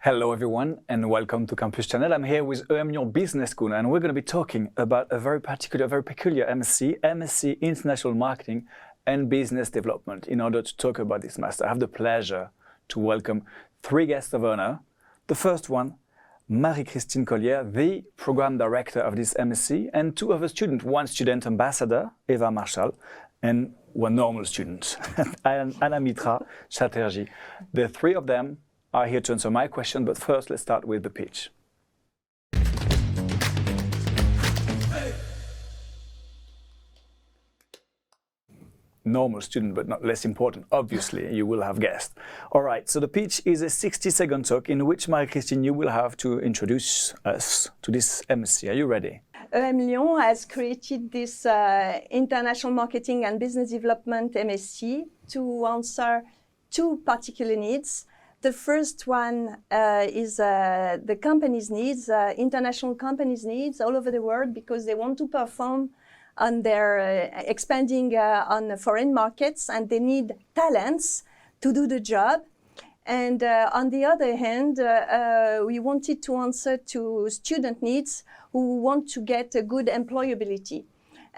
Hello everyone and welcome to Campus Channel. I'm here with emlyon Business School and we're going to be talking about a very peculiar MSc International Marketing and Business Development. In order to talk about this master, I have the pleasure to welcome three guests of honor. The first one, Marie-Christine Collier, the program director of this MSc, and two other students, one student ambassador, Eva Marshall, and one normal student, Anamitra Chatterjee. The three of them are here to answer my question, but first let's start with the pitch. Normal student, but not less important. Obviously, you will have guessed. All right, so the pitch is a 60-second talk in which, Marie-Christine, you will have to introduce us to this MSc. Are you ready? emlyon has created this International Marketing and Business Development MSc to answer two particular needs. The first one is the companies' needs, international companies' needs all over the world, because they want to perform on their expanding on the foreign markets, and they need talents to do the job. And on the other hand, we wanted to answer to student needs who want to get a good employability.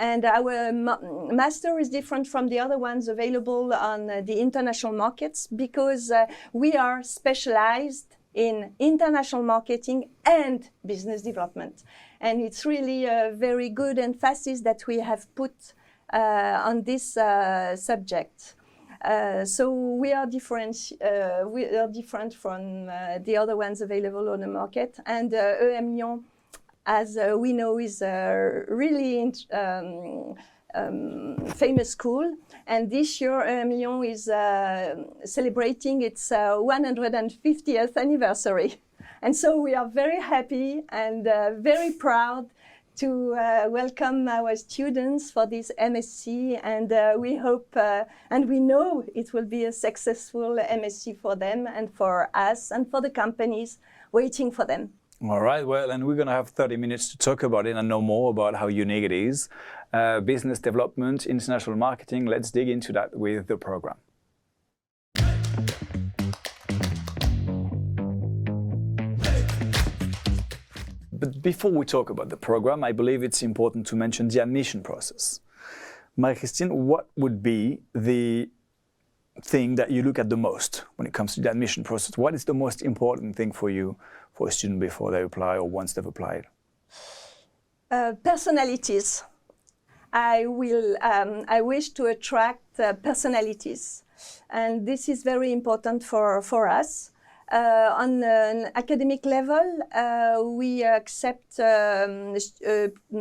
And our master is different from the other ones available on the international markets because we are specialized in international marketing and business development. And it's really a very good emphasis that we have put on this subject. So we are different from the other ones available on the market. And emlyon, as we know, is a really famous school. And this year, emlyon is celebrating its 150th anniversary. And so we are very happy and very proud to welcome our students for this MSc. And we hope and we know it will be a successful MSc for them and for us and for the companies waiting for them. All right, well, and we're going to have 30 minutes to talk about it and know more about how unique it is. Business development, international marketing, let's dig into that with the program. But before we talk about the program, I believe it's important to mention the admission process. Marie-Christine, what would be the thing that you look at the most when it comes to the admission process? What is the most important thing for you, for a student before they apply or once they've applied? Personalities. I wish to attract personalities, and this is very important for us. On an academic level, we accept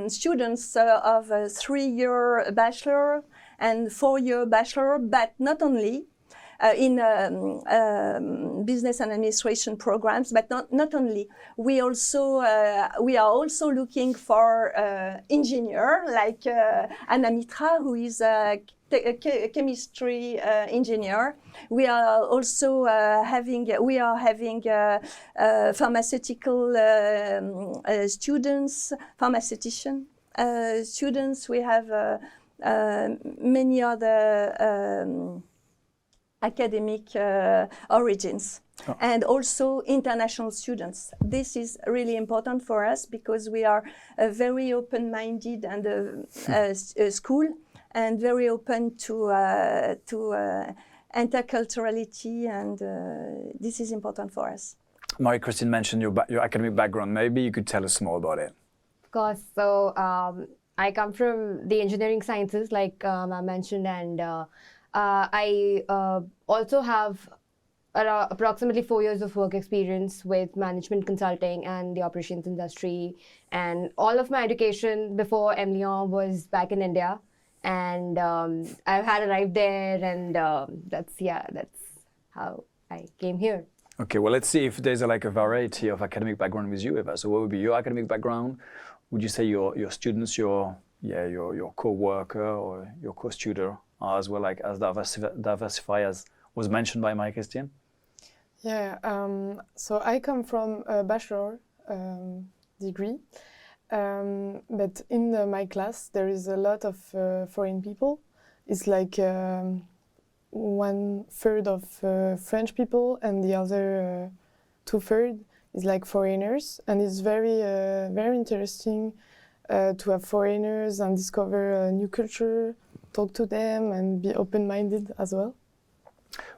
students of a 3-year bachelor and 4-year bachelor, but not only in business and administration programs, but not only. We are also looking for engineer like Anamitra, who is a chemistry engineer. We are also having pharmaceutical students, pharmaceutician students. We have many other academic origins. Oh. And also international students. This is really important for us because we are a very open-minded and school, and very open to interculturality, and this is important for us. Marie-Christine mentioned your academic background. Maybe you could tell us more about it. Of course. So I come from the engineering sciences, like I mentioned, and I also have approximately 4 years of work experience with management consulting and the operations industry. And all of my education before emlyon was back in India. And I've had arrived there, and that's how I came here. Okay, well, let's see if there's a variety of academic background with you, Eva. So what would be your academic background? Would you say your students, your co-worker or your co-tutor are as well as diversified as was mentioned by Marie-Christine? Yeah, so I come from a bachelor degree. But in my class, there is a lot of foreign people. It's like 1/3 of French people and the other 2/3 is like foreigners, and it's very interesting to have foreigners and discover a new culture, talk to them, and be open-minded as well.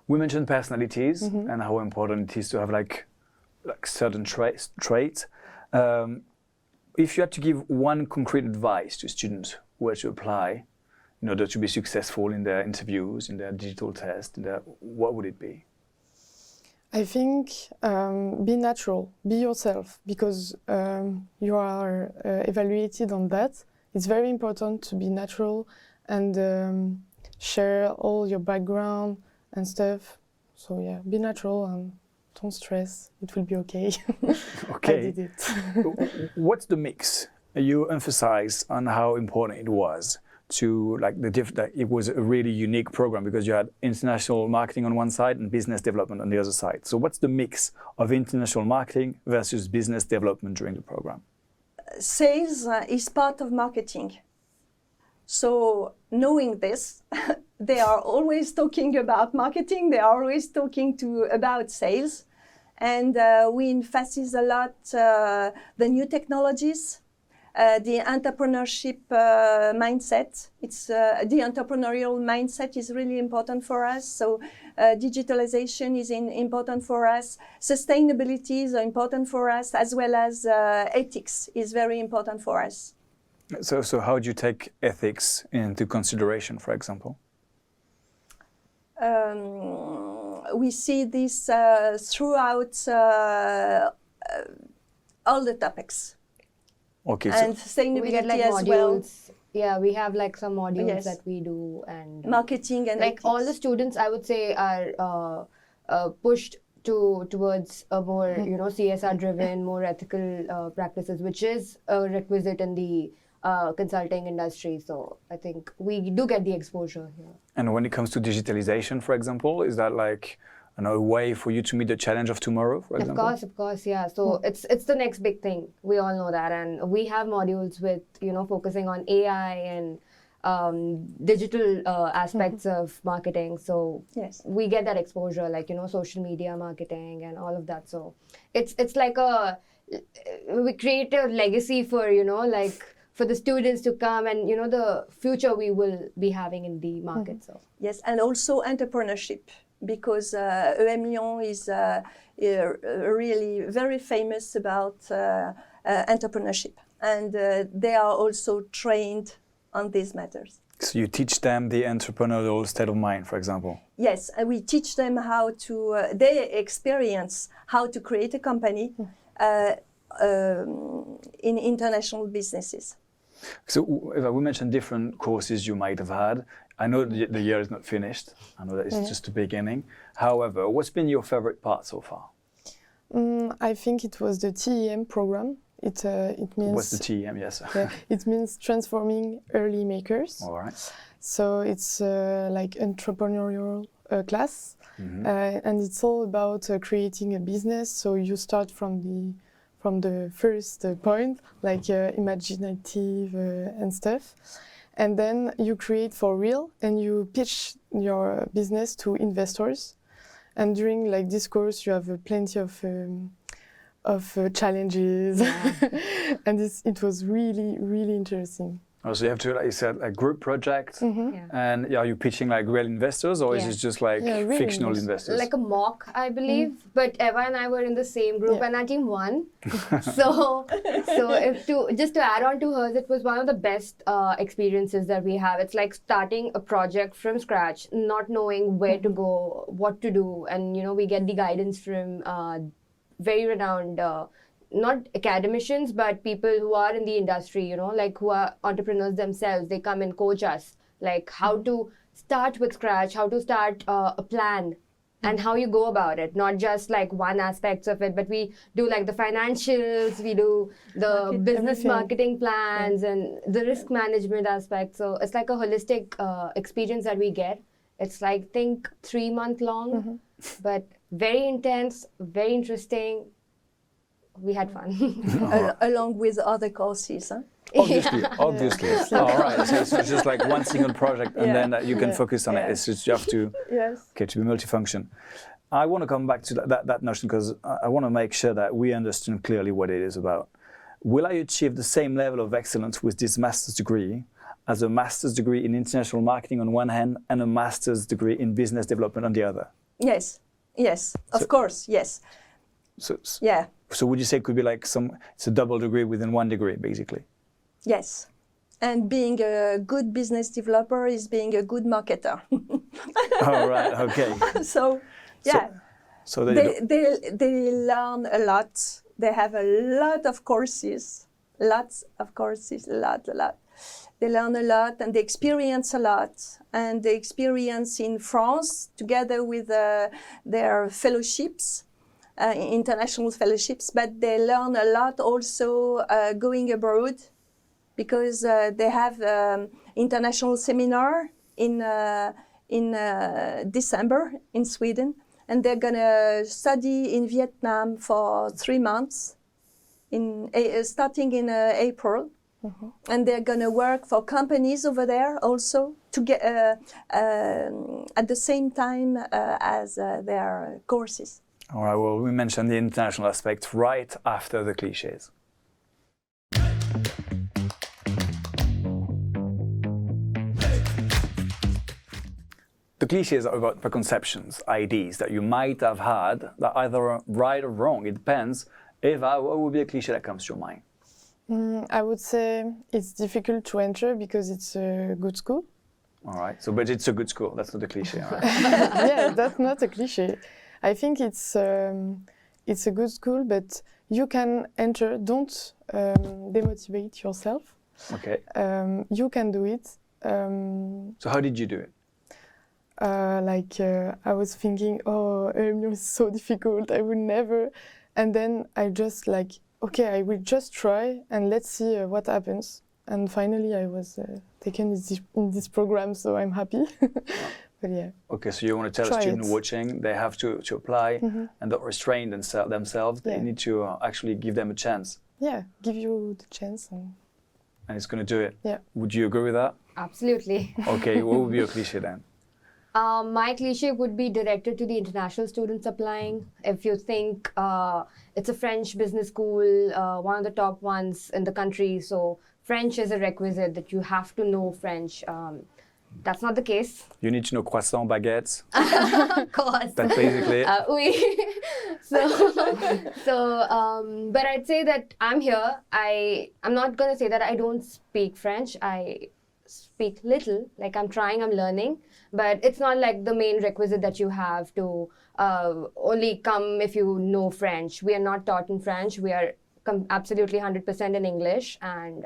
We mentioned personalities and how important it is to have like certain traits. If you had to give one concrete advice to students who were to apply in order to be successful in their interviews, in their digital test, what would it be? I think be natural, be yourself, because you are evaluated on that. It's very important to be natural and share all your background and stuff. So yeah, be natural and don't stress. It will be okay. Okay. I did it. What's the mix? You emphasize on how important it was to that it was a really unique program because you had international marketing on one side and business development on the other side. So what's the mix of international marketing versus business development during the program? Sales is part of marketing. So knowing this, they are always talking about marketing, they are always talking about sales. And we emphasize a lot the new technologies, the entrepreneurship mindset. The entrepreneurial mindset is really important for us. So digitalization is important for us. Sustainability is important for us, as well as ethics is very important for us. So how do you take ethics into consideration, for example? We see this throughout all the topics. Okay, and sustainability we get like as modules. well. Yeah, we have like some modules Yes. that we do, and Marketing and like ethics. all the students, I would say, are pushed towards a more CSR driven, more ethical practices, which is a requisite in the consulting industry. So I think we do get the exposure here. And when it comes to digitalization, for example, is that like a way for you to meet the challenge of tomorrow, for example? Of course, yeah. So it's the next big thing. We all know that, and we have modules with focusing on AI and digital aspects of marketing. So Yes. we get that exposure, like social media marketing and all of that. So it's like we create a legacy for for the students to come, and the future we will be having in the market. So Yes, and also entrepreneurship, because emlyon is really very famous about entrepreneurship, and they are also trained on these matters. So you teach them the entrepreneurial state of mind, for example? Yes, and we teach them how to, they experience how to create a company in international businesses. So we mentioned different courses you might have had. I know the year is not finished. I know that it's just the beginning. However, what's been your favorite part so far? I think it was the TEM program. It means... What's the TEM? Yes. Yeah, it means transforming early makers. All right. So it's like entrepreneurial class, and it's all about creating a business. So you start from the first point, like imaginative and stuff, and then you create for real, and you pitch your business to investors. And during like this course, you have plenty of challenges, and it was really interesting. Oh, so you have to, like you said, a group project, and are you pitching like real investors, or is it just like real fictional investors? like a mock, I believe. But Eva and I were in the same group, and our team won. so just to add on to hers, it was one of the best experiences that we have. It's like starting a project from scratch, not knowing where to go, what to do, and we get the guidance from very renowned. Not academicians, but people who are in the industry, like who are entrepreneurs themselves. They come and coach us, like how to start with scratch, how to start a plan, and how you go about it. Not just like one aspect of it, but we do like the financials, we do the business marketing plans, and the risk management aspect. So it's like a holistic experience that we get. It's like, think 3 month long, but very intense, very interesting. We had fun. Along with other courses. Huh? Obviously. All right. So it's just like one single project, and then you can focus on it. It's just you have to to be multifunction. I want to come back to that notion because I want to make sure that we understand clearly what it is about. Will I achieve the same level of excellence with this master's degree as a master's degree in international marketing on one hand and a master's degree in business development on the other? Yes, of course, yes. Yeah. So would you say it could be like it's a double degree within one degree, basically? Yes. And being a good business developer is being a good marketer. All right, okay. So, yeah. So they learn a lot. They have a lot of courses, a lot. They learn a lot and they experience a lot. And they experience in France together with their fellowships, international fellowships, but they learn a lot also going abroad because they have international seminar in December in Sweden. And they're going to study in Vietnam for 3 months, starting in April. Mm-hmm. And they're going to work for companies over there also to get at the same time as their courses. All right, well, we mentioned the international aspect right after the cliches. The cliches are about preconceptions, ideas that you might have had that either are right or wrong. It depends. Eva, what would be a cliche that comes to your mind? I would say it's difficult to enter because it's a good school. All right, so but it's a good school. That's not a cliche, all right? Yeah, that's not a cliche. I think it's a good school, but you can enter. Don't demotivate yourself. Okay. You can do it. So how did you do it? I was thinking, emlyon is so difficult, I will never. And then I just okay, I will just try and let's see what happens. And finally I was taken in this program, so I'm happy. But yeah. Okay, so you want to tell a student watching, they have to apply and don't restrain themselves. They need to actually give them a chance. Yeah, give you the chance. And it's going to do it. Yeah. Would you agree with that? Absolutely. Okay, what would be your cliche then? My cliche would be directed to the international students applying. If you think it's a French business school, one of the top ones in the country, so French is a requisite that you have to know French. That's not the case. You need to know croissant, baguettes. Of course. That's basically it. Oui. But I'd say that I'm here. I'm not going to say that I don't speak French. I speak little, like I'm trying, I'm learning. But it's not like the main requisite that you have to only come if you know French. We are not taught in French. We are absolutely 100% in English. And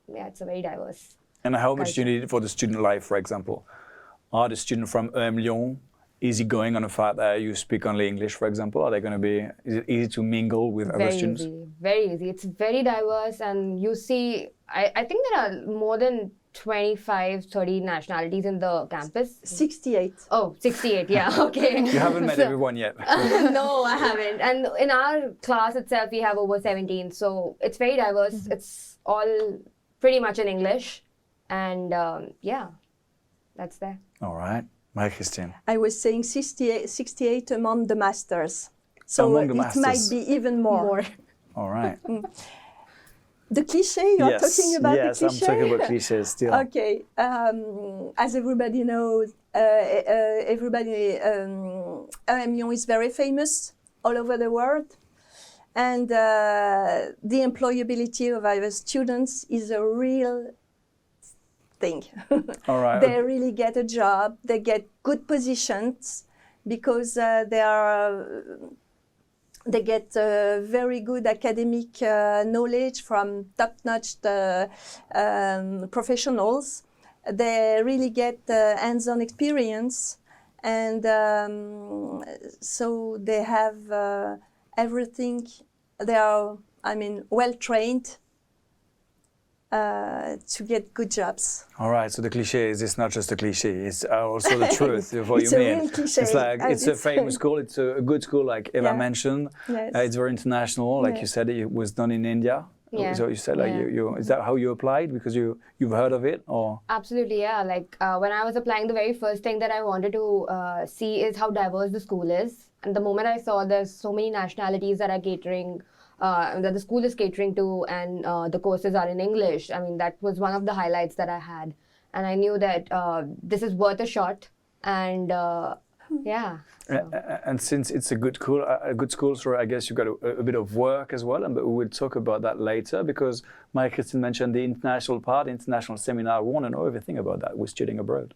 it's a very diverse. And how much do you need for the student life, for example? Are the students from emlyon easygoing on the fact that you speak only English, for example? Are they going to be, is it easy to mingle with other students? Very easy. It's very diverse. And you see, I think there are more than 25, 30 nationalities in the campus. 68. Oh, 68, yeah, okay. You haven't met everyone yet. No, I haven't. And in our class itself, we have over 17. So it's very diverse. It's all pretty much in English. And that's there. All right. Marie-Christine. I was saying 68 among the masters. So it might be even more. All right. The cliche, you're talking about the cliche? Yes, I'm talking about cliches still. Okay. As everybody knows, emlyon is very famous all over the world. And the employability of our students is a real thing. All right. They really get a job. They get good positions because they get very good academic knowledge from top-notch professionals. They really get hands-on experience, and so they have everything. They are, well-trained to get good jobs. All right, so the cliche is not just a cliche, it's also the truth of what it's you a mean. Real cliche. It's like, it's a famous school, it's a good school, like Eva mentioned. Yes. It's very international, like you said, it was done in India. Yeah. So you said like Yeah. is that how you applied because you've heard of it or? Absolutely, yeah. Like when I was applying, the very first thing that I wanted to see is how diverse the school is. And the moment I saw there's so many nationalities that are catering, that the school is catering to, and the courses are in English, I mean, that was one of the highlights that I had. And I knew that this is worth a shot. And yeah. So. And since it's a good school, so I guess you've got a bit of work as well, but we will talk about that later because Marie-Christine mentioned the international part, international seminar. We want to know everything about that with studying abroad.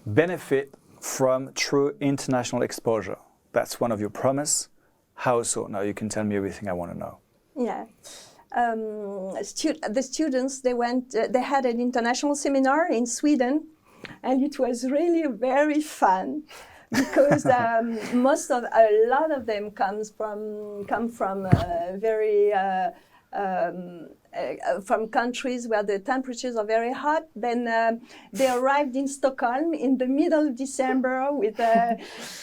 Benefit from true international exposure. That's one of your promise. How so? Now you can tell me everything I want to know. Yeah. The students, they had an international seminar in Sweden, and it was really very fun because a lot of them come from very from countries where the temperatures are very hot. Then they arrived in Stockholm in the middle of December with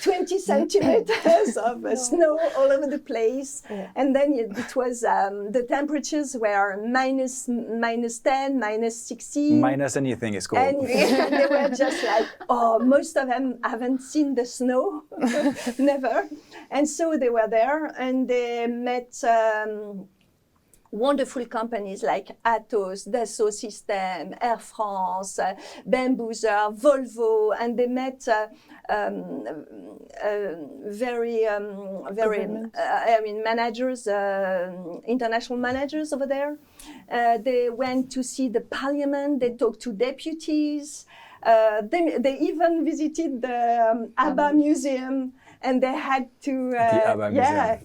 20 centimeters of snow all over the place. Yeah. And then it was, the temperatures were minus 10, minus 16. Minus anything is called. And they were just like, oh, most of them haven't seen the snow, never. And so they were there and they met wonderful companies like Atos, Dassault Systèmes, Air France, Bambuser, Volvo, and they met managers, international managers over there. They went to see the parliament, they talked to deputies, they even visited the ABBA museum. And they had to,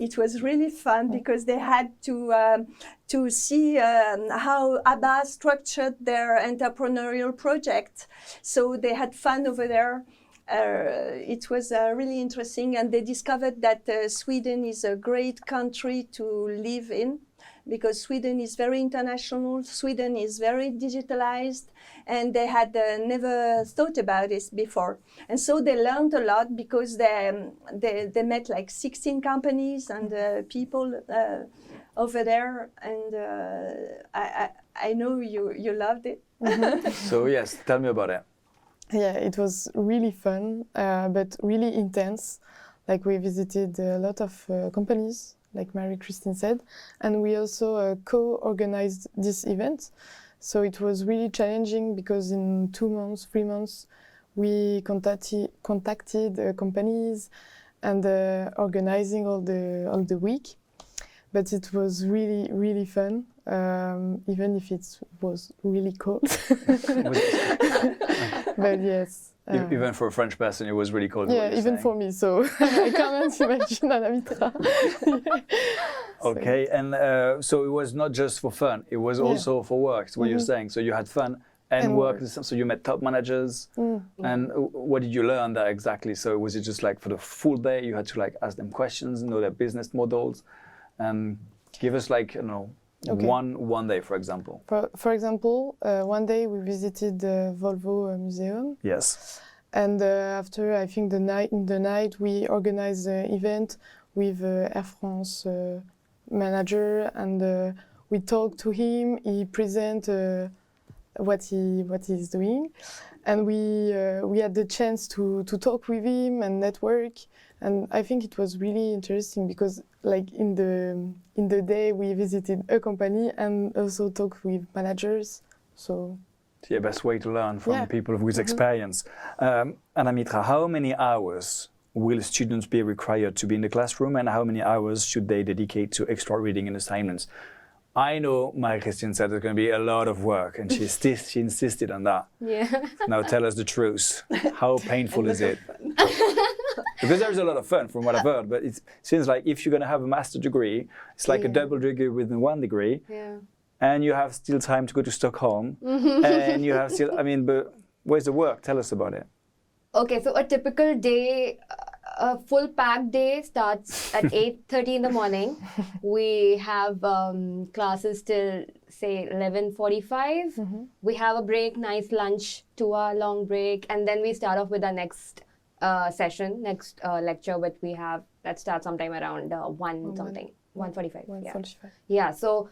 it was really fun because they had to see how ABBA structured their entrepreneurial project. So they had fun over there. It was really interesting, and they discovered that Sweden is a great country to live in because Sweden is very international, Sweden is very digitalized, and they had never thought about this before. And so they learned a lot because they met like 16 companies and people over there, and I know you loved it. So yes, tell me about it. Yeah, it was really fun, but really intense. Like we visited a lot of companies, like Marie-Christine said, and we also co-organized this event. So it was really challenging because in 2 months, 3 months, we contacted companies and organizing all the week. But it was really, really fun, even if it was really cold. But yes. Even for a French person, it was really cold. Yeah, even for me. So I can't imagine an Amitra. Okay, and so it was not just for fun; it was also for work. That's what you're saying. So you had fun and work. So you met top managers. And what did you learn there exactly? So was it just like for the full day you had to like ask them questions, know their business models? Give us like, you know, one day, for example. For example, one day we visited the Volvo museum. Yes. And after, I think in the night, we organized an event with Air France manager, and we talked to him. He presented what he's doing, and we had the chance to talk with him and network. And I think it was really interesting because, like in the day, we visited a company and also talked with managers. So, it's the best way to learn from people with experience. And Amitra, how many hours will students be required to be in the classroom, and how many hours should they dedicate to extra reading and assignments? I know Marie-Christine said there's going to be a lot of work, and she insisted on that. Yeah. Now tell us the truth. How painful is it? Because there's a lot of fun from what I've heard, but it seems like if you're going to have a master's degree, it's like a double degree within one degree. Yeah. And you have still time to go to Stockholm. And you have still, I mean, but where's the work? Tell us about it. Okay, so a typical day, a full packed day starts at 8:30 in the morning. We have classes till say 11:45. We have a break, nice lunch, 2-hour long break, and then we start off with our next session, next lecture, which we have that starts sometime around 1:45. 1:45. Yeah, so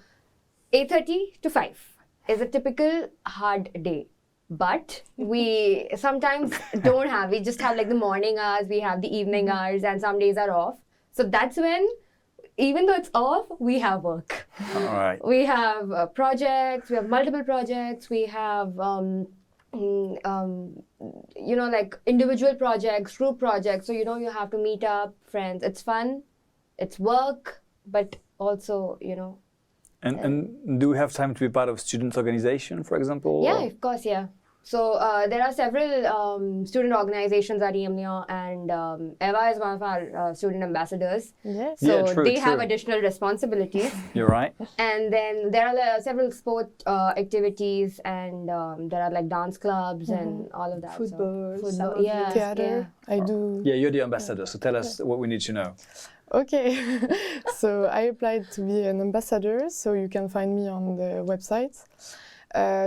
8:30 to 5 is a typical hard day. But we sometimes don't have, we just have like the morning hours, we have the evening hours, and some days are off. So that's when, even though it's off, we have work. All right. We have projects, we have multiple projects, we have, like individual projects, group projects. So, you have to meet up, friends. It's fun, it's work, but also, And do we have time to be part of student organization, for example? Yeah, of course, yeah. So there are several student organizations at emlyon, and Eva is one of our student ambassadors. Yes. So Yeah, true, they have true. additional responsibilities. You're right. And then there are several sport activities, and there are like dance clubs and all of that. Football, So, some football, of yeah, Theater. I do. Yeah, you're the ambassador, so tell us what we need to know. Okay, so I applied to be an ambassador, so you can find me on the website.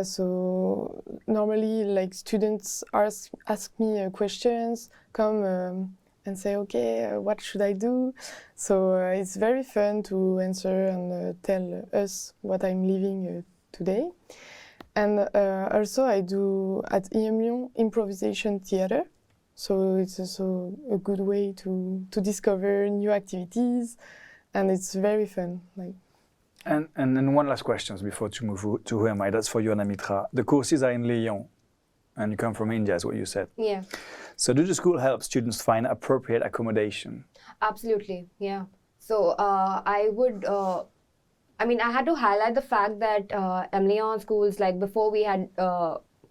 So normally, like students ask me questions, come and say, okay, what should I do? So it's very fun to answer and tell us what I'm living today. And also I do at emlyon improvisation theater. So it's also a good way to discover new activities, and it's very fun. And then one last question before to move to who am I? That's for you, Anamitra. The courses are in Lyon, and you come from India, is what you said. Yeah, So do the school help students find appropriate accommodation? absolutely. Yeah. So I would, I had to highlight the fact that emlyon schools, like before we had,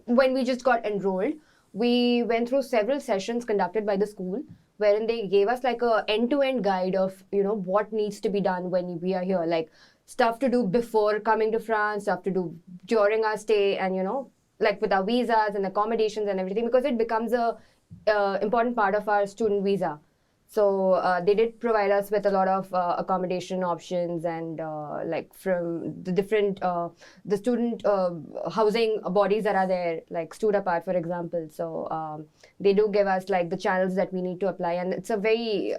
when we just got enrolled, we went through several sessions conducted by the school, wherein they gave us like a end-to-end guide of, what needs to be done when we are here, like stuff to do before coming to France, stuff to do during our stay, and, like with our visas and accommodations and everything, because it becomes a important part of our student visa. So they did provide us with a lot of accommodation options, and like from the different, the student housing bodies that are there, like Stood Apart, for example. So they do give us like the channels that we need to apply, and it's a very,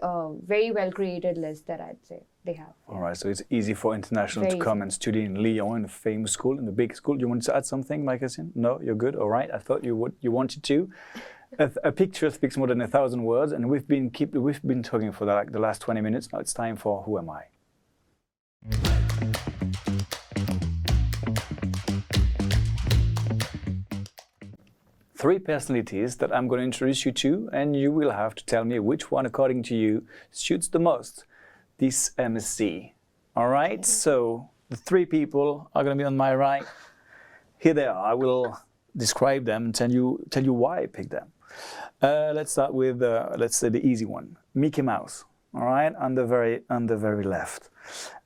very well created list that I'd say they have. All right, so it's easy for international Very to come easy. and study in Lyon, in a famous school, in a big school. You wanted to add something, Mike-Yassine? No, you're good. All right, I thought you wanted to. A picture speaks more than 1,000 words, and we've been talking for the last 20 minutes. Now it's time for Who Am I? Three personalities that I'm going to introduce you to, and you will have to tell me which one, according to you, suits the most this MSc. All right, so the three people are going to be on my right. Here they are. I will describe them and tell you why I picked them. Let's start with let's say the easy one, Mickey Mouse. All right, on the very left.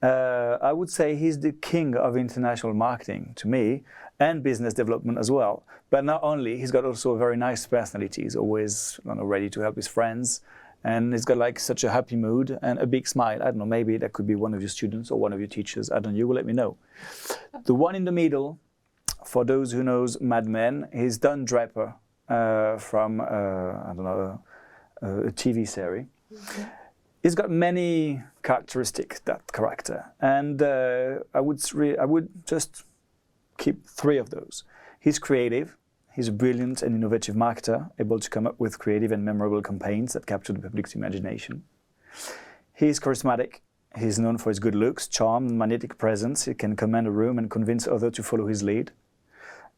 I would say he's the king of international marketing to me, and business development as well. But not only, he's got also a very nice personality. He's always ready to help his friends, and he's got like such a happy mood and a big smile. I don't know, maybe that could be one of your students or one of your teachers. I don't know. You will let me know. The one in the middle, for those who knows Mad Men, he's Don Draper from a TV series. Mm-hmm. He's got many characteristics, that character, and I would just keep three of those. He's creative. He's a brilliant and innovative marketer, able to come up with creative and memorable campaigns that capture the public's imagination. He's charismatic. He's known for his good looks, charm, and magnetic presence. He can command a room and convince others to follow his lead.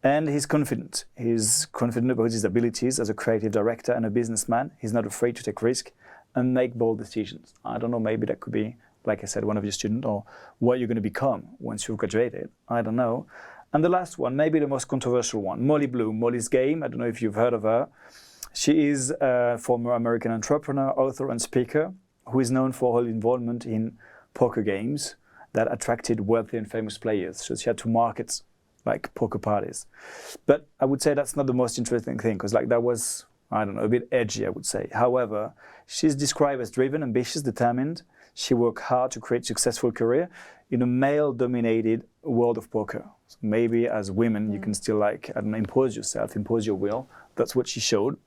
And he's confident. He's confident about his abilities as a creative director and a businessman. He's not afraid to take risks and make bold decisions. I don't know, maybe that could be, like I said, one of your students, or what you're going to become once you've graduated. I don't know. And the last one, maybe the most controversial one, Molly Bloom, Molly's Game. I don't know if you've heard of her. She is a former American entrepreneur, author, and speaker who is known for her involvement in poker games that attracted wealthy and famous players. So she had to market like poker parties. But I would say that's not the most interesting thing, because like that was, I don't know, a bit edgy, I would say. However, she's described as driven, ambitious, determined. She worked hard to create a successful career in a male-dominated world of poker. So maybe as women, you can still like, I don't know, impose yourself, impose your will. That's what she showed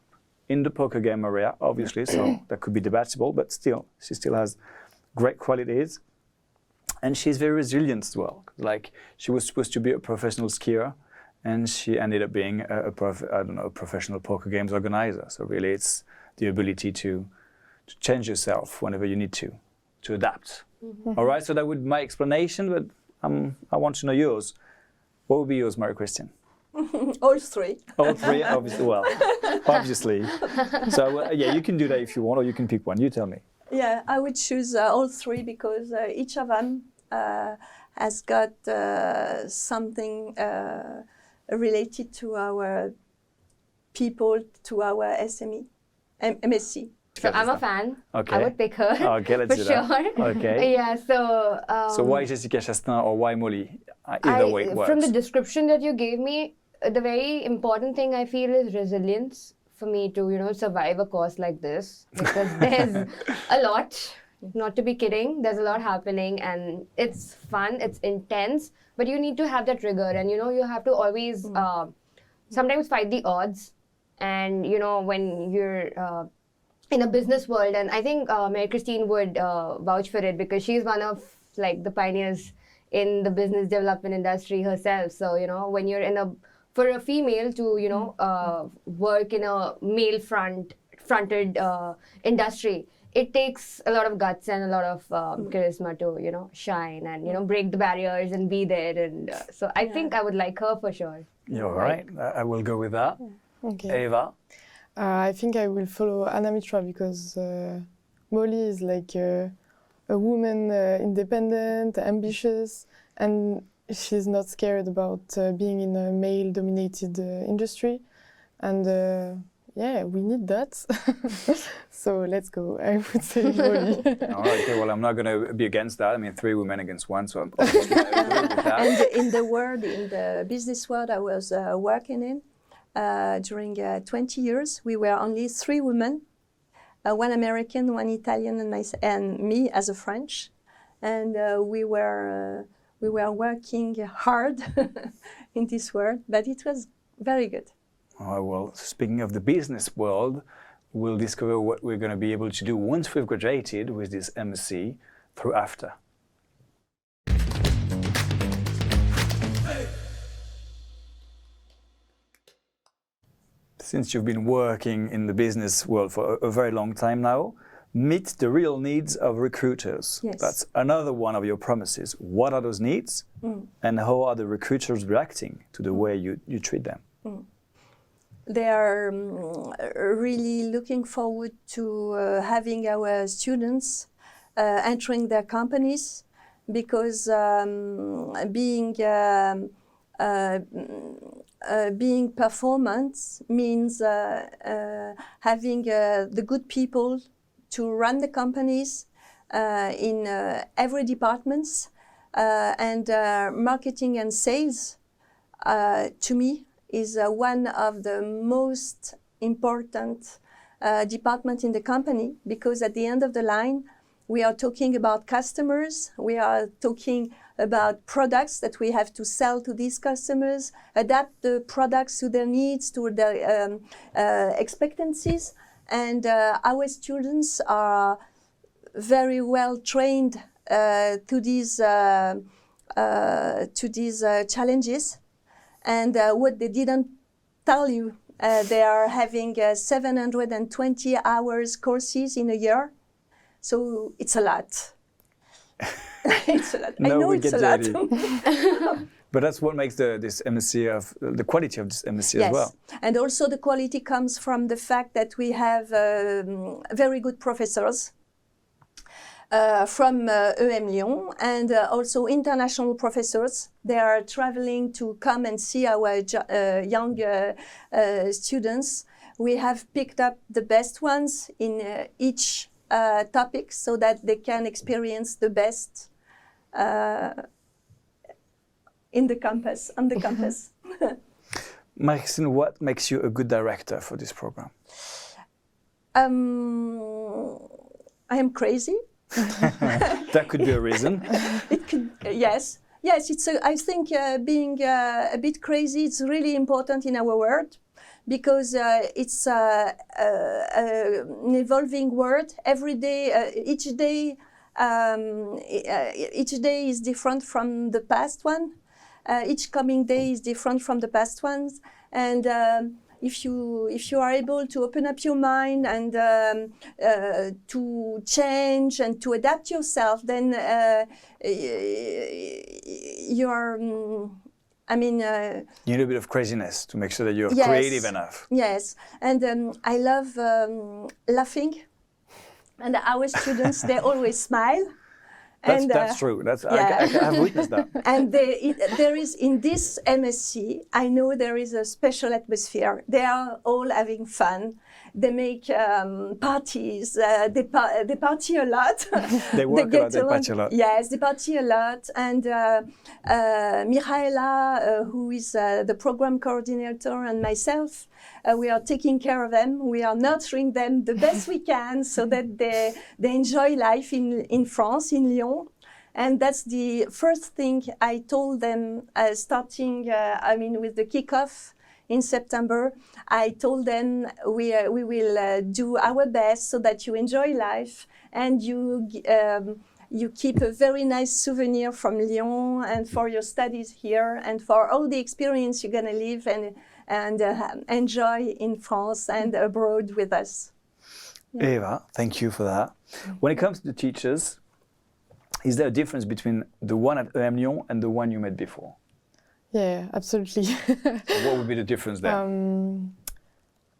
in the poker game area, obviously, so that could be debatable, but still, she still has great qualities. And she's very resilient as well. Like, she was supposed to be a professional skier, and she ended up being a professional poker games organizer. So really, it's the ability to change yourself whenever you need to adapt. All right, so that would be my explanation, but I want to know yours. What would be yours, Marie-Christine? All three. All three, obviously. Well, obviously. So yeah, you can do that if you want, or you can pick one. You tell me. Yeah, I would choose all three because each of them has got something related to our people, to our SME, MSc. So I'm a fan. Okay. I would pick her. Okay, let's for do sure. that. Okay. Yeah. So. So why Jessica Chastain or why Molly? Either way it works. From the description that you gave me, the very important thing I feel is resilience for me to, survive a course like this, because there's a lot, not to be kidding, there's a lot happening, and it's fun, it's intense, but you need to have that rigor, and you have to always sometimes fight the odds, and when you're in a business world, and I think Marie-Christine would vouch for it, because she's one of the pioneers in the business development industry herself. So when you're for a female to work in a male fronted industry, it takes a lot of guts and a lot of charisma to shine and break the barriers and be there, and so I think I would like her for sure. You're right. I will go with that. Okay. Eva? I think I will follow Anna Mitra, because Molly is like a woman, independent, ambitious, and she's not scared about being in a male-dominated industry. And yeah, we need that. So let's go. I would say Molly. All right, okay, well, I'm not going to be against that. I mean, 3 women against 1, so I'm obviously I agree with that. And in the business world I was working in, during 20 years, we were only 3 women, 1 American, 1 Italian, and me as a French. And we were working hard in this world, but it was very good. Oh, well, speaking of the business world, we'll discover what we're going to be able to do once we've graduated with this MSc through after. Since you've been working in the business world for a very long time now, meet the real needs of recruiters. Yes. That's another one of your promises. What are those needs, and how are the recruiters reacting to the way you treat them? They are really looking forward to having our students entering their companies, because being performance means having the good people to run the companies in every departments, and marketing and sales to me is one of the most important department in the company, because at the end of the line we are talking about customers, we are talking about products that we have to sell to these customers, adapt the products to their needs, to their expectancies, and our students are very well trained to these challenges. And what they didn't tell you, they are having 720 hours courses in a year, so it's a lot. It's a lot. No, I know we it's get a the lot. idea. But that's what makes this MSc of the quality of this MSc Yes. as well. And also the quality comes from the fact that we have very good professors from emlyon, and also international professors. They are traveling to come and see our young students. We have picked up the best ones in each topic, so that they can experience the best on the campus. Maxine, what makes you a good director for this program? I am crazy. That could be a reason. It could, yes. It's. I think being a bit crazy is really important in our world, because it's an evolving world. Every day, each day is different from the past one. Each coming day is different from the past ones, and if you are able to open up your mind and to change and to adapt yourself, then you're. You need a bit of craziness to make sure that you're yes, creative enough. Yes, and I love laughing, and our students, they always smile. That's true. I've witnessed that. And there is, in this MSc, I know there is a special atmosphere. They are all having fun. They make parties. They party a lot. They work a lot, they party a lot. Yes, they party a lot. And Michaela, who is the program coordinator, and myself, we are taking care of them. We are nurturing them the best we can so that they enjoy life in France, in Lyon. And that's the first thing I told them, starting, with the kickoff in September. I told them we will do our best so that you enjoy life and you keep a very nice souvenir from Lyon and for your studies here and for all the experience you're going to live and enjoy in France and abroad with us. Yeah. Eva, thank you for that. When it comes to the teachers, is there a difference between the one at emlyon and the one you met before? Yeah, absolutely. What would be the difference there?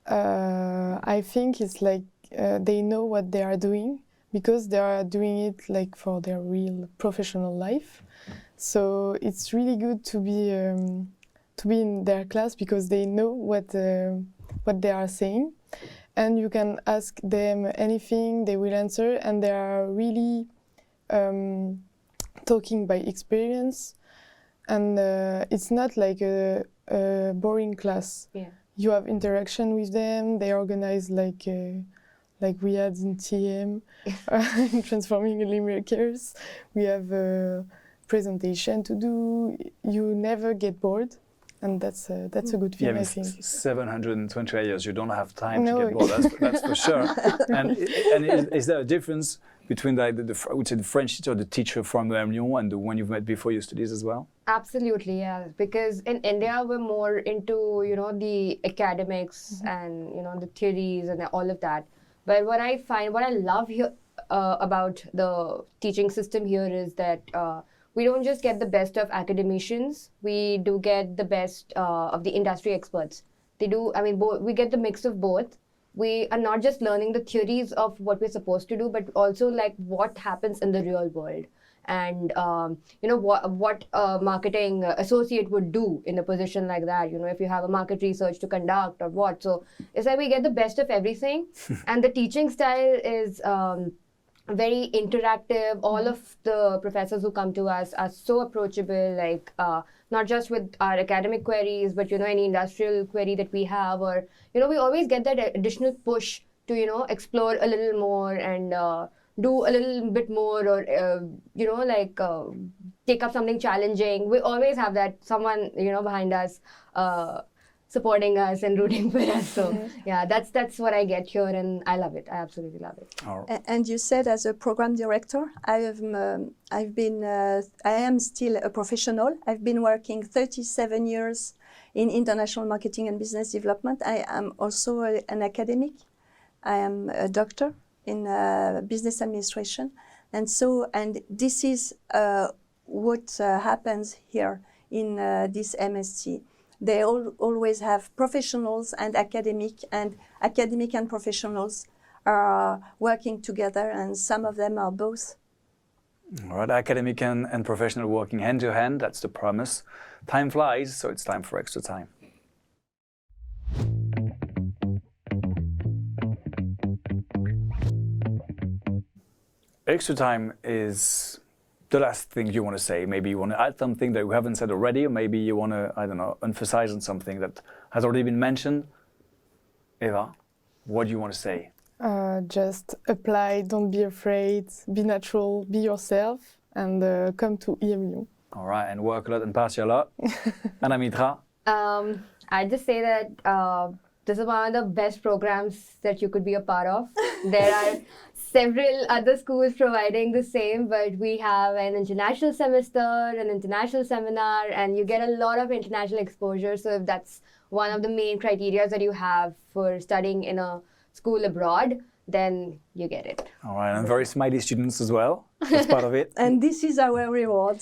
I think it's like they know what they are doing because they are doing it like for their real professional life. So it's really good to be in their class because they know what they are saying, and you can ask them anything, they will answer, and they are really talking by experience. And it's not like a boring class. Yeah. You have interaction with them. They organize like we had in TM, in Transforming Makers. We have a presentation to do. You never get bored, and that's a good thing. Yeah, I think. 720 years, you don't have time to get bored. That's for sure. And is there a difference between the French teacher or the teacher from emlyon and the one you've met before your studies as well? Absolutely, yeah. Because in India, we're more into, the academics and, the theories and all of that. But what I love here about the teaching system here is that we don't just get the best of academicians, we do get the best of the industry experts. We get the mix of both. We are not just learning the theories of what we're supposed to do, but also like what happens in the real world. And what a marketing associate would do in a position like that, if you have a market research to conduct or what. So it's like we get the best of everything. And the teaching style is very interactive. All of the professors who come to us are so approachable, like not just with our academic queries, but any industrial query that we have, or we always get that additional push to explore a little more and do a little bit more, or take up something challenging. We always have that someone behind us supporting us and rooting for us. So yeah, that's what I get here, and I love it. I absolutely love it. And you said, as a program director, I am still a professional. I've been working 37 years in international marketing and business development. I am also an academic. I am a doctor in business administration, and this is what happens here in this MSc. They always have professionals and academic and professionals are working together, and some of them are both. All right, academic and professional working hand to hand, that's the promise. Time flies, so it's time for extra time. Extra time is the last thing you want to say. Maybe you want to add something that we haven't said already, or maybe you want to, emphasize on something that has already been mentioned. Eva, what do you want to say? Just apply, don't be afraid, be natural, be yourself, and come to emlyon. All right, and work a lot and party a lot. Anna Mitra? I just say that this is one of the best programs that you could be a part of. There are several other schools providing the same, but we have an international semester, an international seminar, and you get a lot of international exposure. So if that's one of the main criteria that you have for studying in a school abroad, then you get it. All right, and very smiley students as well. That's part of it. And this is our reward.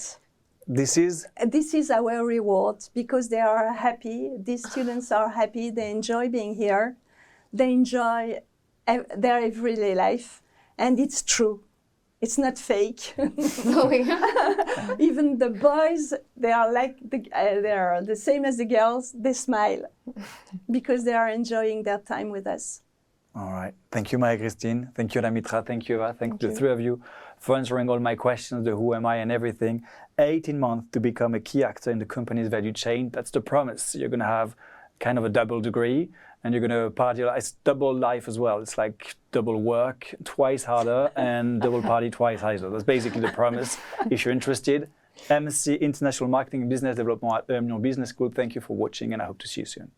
This is our reward because they are happy. These students are happy. They enjoy being here. They enjoy their everyday life. And it's true. It's not fake. Even the boys, they are like they are the same as the girls. They smile because they are enjoying their time with us. All right. Thank you, Marie-Christine. Thank you, Ramitra. Thank you, Eva. Thank the three of you for answering all my questions, the who am I and everything. 18 months to become a key actor in the company's value chain. That's the promise. You're going to have kind of a double degree and you're going to party. It's double life as well. It's like double work, twice harder, and double party twice harder. That's basically the promise. If you're interested, MSc International Marketing and Business Development at emlyon Business School. Thank you for watching and I hope to see you soon.